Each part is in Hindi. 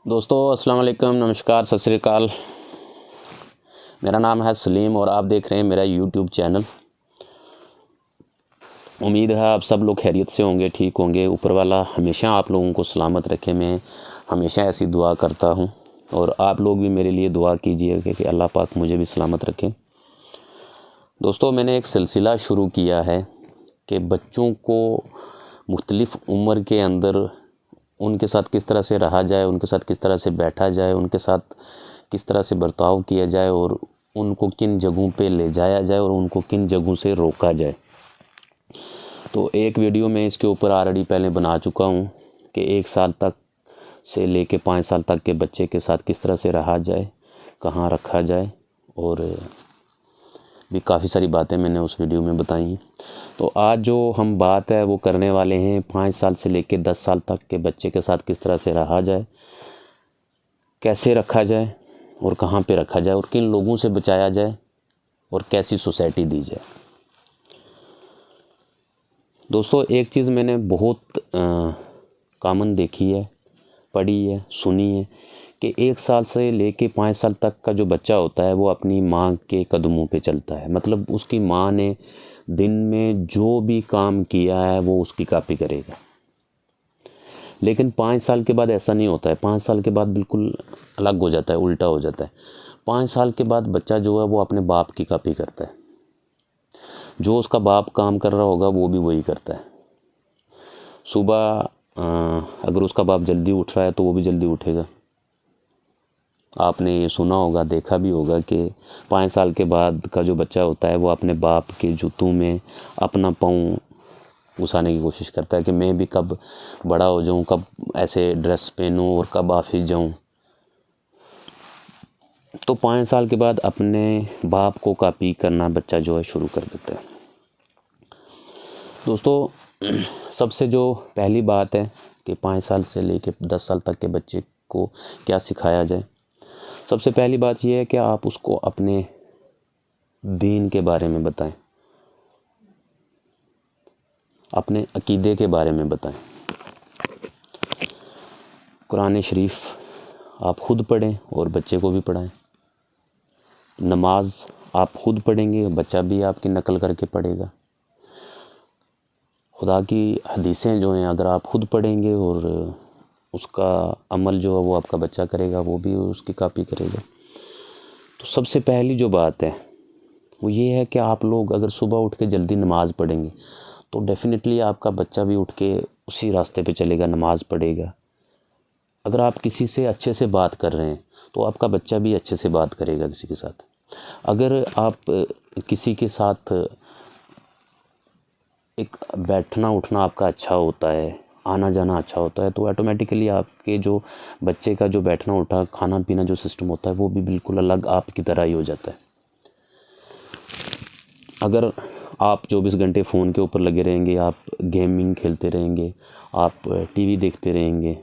दोस्तों अस्सलाम वालेकुम, नमस्कार, सत श्री अकाल। मेरा नाम है सलीम और आप देख रहे हैं मेरा यूट्यूब चैनल। उम्मीद है आप सब लोग खैरियत से होंगे, ठीक होंगे। ऊपर वाला हमेशा आप लोगों को सलामत रखे। मैं हमेशा ऐसी दुआ करता हूं और आप लोग भी मेरे लिए दुआ कीजिएगा कि अल्लाह पाक मुझे भी सलामत रखे। दोस्तों, मैंने एक सिलसिला शुरू किया है कि बच्चों को मुख्तलिफ़ उम्र के अंदर उनके साथ किस तरह से रहा जाए, उनके साथ किस तरह से बैठा जाए, उनके साथ किस तरह से बर्ताव किया जाए और उनको किन जगहों पे ले जाया जाए और उनको किन जगहों से रोका जाए। तो एक वीडियो मैं इसके ऊपर ऑलरेडी पहले बना चुका हूँ कि 1 साल तक से लेके 5 साल तक के बच्चे के साथ किस तरह से रहा जाए, कहाँ रखा जाए, और भी काफ़ी सारी बातें मैंने उस वीडियो में बताई। तो आज जो हम बात है वो करने वाले हैं 5 साल से लेकर 10 साल तक के बच्चे के साथ किस तरह से रहा जाए, कैसे रखा जाए और कहाँ पे रखा जाए और किन लोगों से बचाया जाए और कैसी सोसाइटी दी जाए। दोस्तों, एक चीज़ मैंने बहुत कॉमन देखी है, पढ़ी है, सुनी है कि 1 साल से लेके 5 साल तक का जो बच्चा होता है वो अपनी माँ के कदमों पे चलता है। मतलब उसकी माँ ने दिन में जो भी काम किया है वो उसकी कॉपी करेगा। लेकिन 5 साल के बाद ऐसा नहीं होता है। 5 साल के बाद बिल्कुल अलग हो जाता है, उल्टा हो जाता है। 5 साल के बाद बच्चा जो है वो अपने बाप की कॉपी करता है। जो उसका बाप काम कर रहा होगा वो भी वही करता है। सुबह अगर उसका बाप जल्दी उठ रहा है तो वो भी जल्दी उठेगा। आपने ये सुना होगा, देखा भी होगा कि 5 साल के बाद का जो बच्चा होता है वो अपने बाप के जूतों में अपना पाँव घुसाने की कोशिश करता है कि मैं भी कब बड़ा हो जाऊं, कब ऐसे ड्रेस पहनूं और कब ऑफिस जाऊं। तो 5 साल के बाद अपने बाप को कॉपी करना बच्चा जो है शुरू कर देता है। दोस्तों, सबसे जो पहली बात है कि 5 साल से लेकर 10 साल तक के बच्चे को क्या सिखाया जाए। सबसे पहली बात यह है कि आप उसको अपने दीन के बारे में बताएं, अपने अकीदे के बारे में बताएं। कुरान शरीफ आप खुद पढ़ें और बच्चे को भी पढ़ाएं। नमाज आप खुद पढ़ेंगे, बच्चा भी आपकी नकल करके पढ़ेगा। खुदा की हदीसें जो हैं अगर आप खुद पढ़ेंगे और उसका अमल जो है वो आपका बच्चा करेगा, वो भी उसकी कॉपी करेगा। तो सबसे पहली जो बात है वो ये है कि आप लोग अगर सुबह उठ के जल्दी नमाज़ पढ़ेंगे तो डेफ़िनेटली आपका बच्चा भी उठ के उसी रास्ते पे चलेगा, नमाज़ पढ़ेगा। अगर आप किसी से अच्छे से बात कर रहे हैं तो आपका बच्चा भी अच्छे से बात करेगा किसी के साथ। अगर आप किसी के साथ एक बैठना उठना आपका अच्छा होता है, आना जाना अच्छा होता है, तो ऑटोमेटिकली आपके जो बच्चे का जो बैठना उठा खाना पीना जो सिस्टम होता है वो भी बिल्कुल अलग आपकी तरह ही हो जाता है। अगर आप 24 घंटे फ़ोन के ऊपर लगे रहेंगे, आप गेमिंग खेलते रहेंगे, आप टीवी देखते रहेंगे,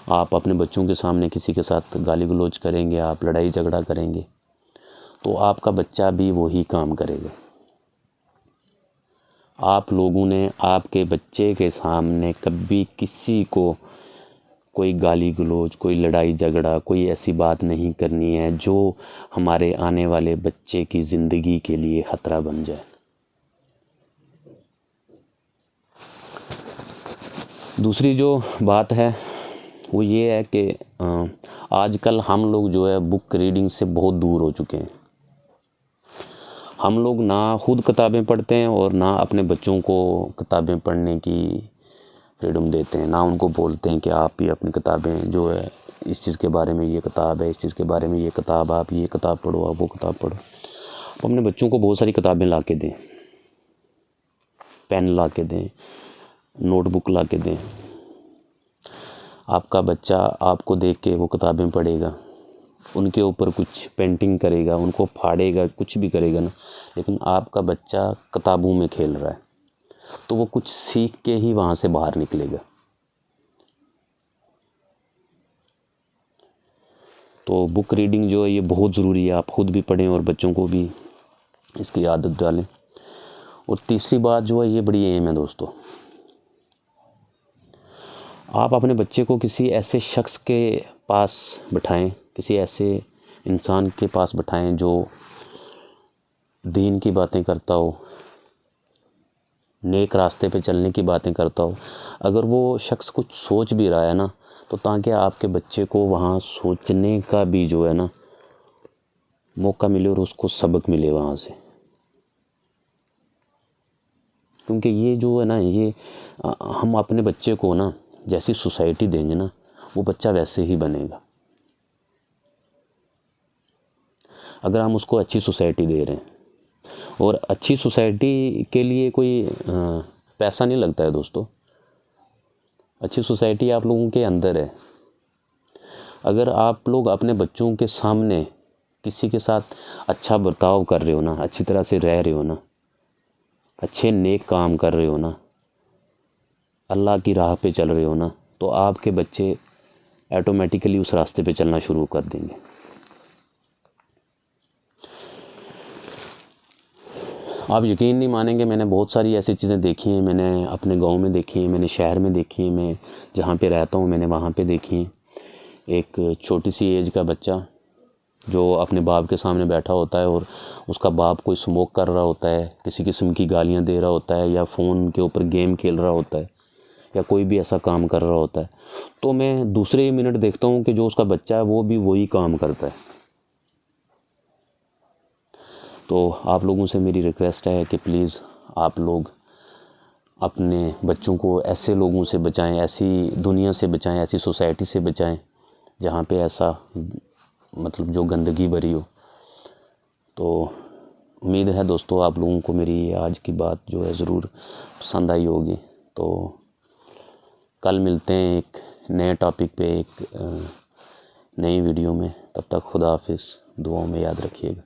आप अपने बच्चों के सामने किसी के साथ गाली गलौज करेंगे, आप लड़ाई झगड़ा करेंगे, तो आपका बच्चा भी वही काम करेगा। आप लोगों ने आपके बच्चे के सामने कभी किसी को कोई गाली गलौज, कोई लड़ाई झगड़ा, कोई ऐसी बात नहीं करनी है जो हमारे आने वाले बच्चे की ज़िंदगी के लिए ख़तरा बन जाए। दूसरी जो बात है वो ये है कि आजकल हम लोग जो है बुक रीडिंग से बहुत दूर हो चुके हैं। हम लोग ना खुद किताबें पढ़ते हैं और ना अपने बच्चों को किताबें पढ़ने की फ्रीडम देते हैं, ना उनको बोलते हैं कि आप ही अपनी किताबें जो है इस चीज़ के बारे में ये किताब है, इस चीज़ के बारे में ये किताब, आप ये किताब पढ़ो, आप वो किताब पढ़ो। आप अपने बच्चों को बहुत सारी किताबें ला के दें, पेन ला के दें, नोटबुक ला के दें। आपका बच्चा आपको देख के वो किताबें पढ़ेगा, उनके ऊपर कुछ पेंटिंग करेगा, उनको फाड़ेगा, कुछ भी करेगा ना, लेकिन आपका बच्चा किताबों में खेल रहा है तो वो कुछ सीख के ही वहाँ से बाहर निकलेगा। तो बुक रीडिंग जो है ये बहुत ज़रूरी है। आप खुद भी पढ़ें और बच्चों को भी इसकी आदत डालें। और तीसरी बात जो है ये बड़ी अहम है दोस्तों, आप अपने बच्चे को किसी ऐसे शख्स के पास बिठाएं, किसी ऐसे इंसान के पास बिठाएं जो दीन की बातें करता हो, नेक रास्ते पे चलने की बातें करता हो। अगर वो शख्स कुछ सोच भी रहा है ना, तो ताकि आपके बच्चे को वहाँ सोचने का भी जो है ना मौका मिले और उसको सबक मिले वहाँ से। क्योंकि ये जो है ना, ये हम अपने बच्चे को ना जैसी सोसाइटी देंगे ना, वो बच्चा वैसे ही बनेगा। अगर हम उसको अच्छी सोसाइटी दे रहे हैं, और अच्छी सोसाइटी के लिए कोई पैसा नहीं लगता है दोस्तों, अच्छी सोसाइटी आप लोगों के अंदर है। अगर आप लोग अपने बच्चों के सामने किसी के साथ अच्छा बर्ताव कर रहे हो ना, अच्छी तरह से रह रहे हो ना, अच्छे नेक काम कर रहे हो ना, अल्लाह की राह पे चल रहे हो ना, तो आपके बच्चे ऑटोमेटिकली उस रास्ते पे चलना शुरू कर देंगे। आप यकीन नहीं मानेंगे, मैंने बहुत सारी ऐसी चीज़ें देखी हैं। मैंने अपने गांव में देखी हैं, मैंने शहर में देखी हैं, मैं जहाँ पे रहता हूँ मैंने वहाँ पे देखी हैं। एक छोटी सी एज का बच्चा जो अपने बाप के सामने बैठा होता है और उसका बाप कोई स्मोक कर रहा होता है, किसी किस्म की गालियाँ दे रहा होता है, या फ़ोन के ऊपर गेम खेल रहा होता है, या कोई भी ऐसा काम कर रहा होता है, तो मैं दूसरे ही मिनट देखता हूँ कि जो उसका बच्चा है वो भी वही काम करता है। तो आप लोगों से मेरी रिक्वेस्ट है कि प्लीज़ आप लोग अपने बच्चों को ऐसे लोगों से बचाएं, ऐसी दुनिया से बचाएं, ऐसी सोसाइटी से बचाएं जहाँ पे ऐसा मतलब जो गंदगी भरी हो। तो उम्मीद है दोस्तों आप लोगों को मेरी आज की बात जो है ज़रूर पसंद आई होगी। तो कल मिलते हैं एक नए टॉपिक पे, एक नई वीडियो में। तब तक खुदा हाफिज़, दुआओं में याद रखिएगा।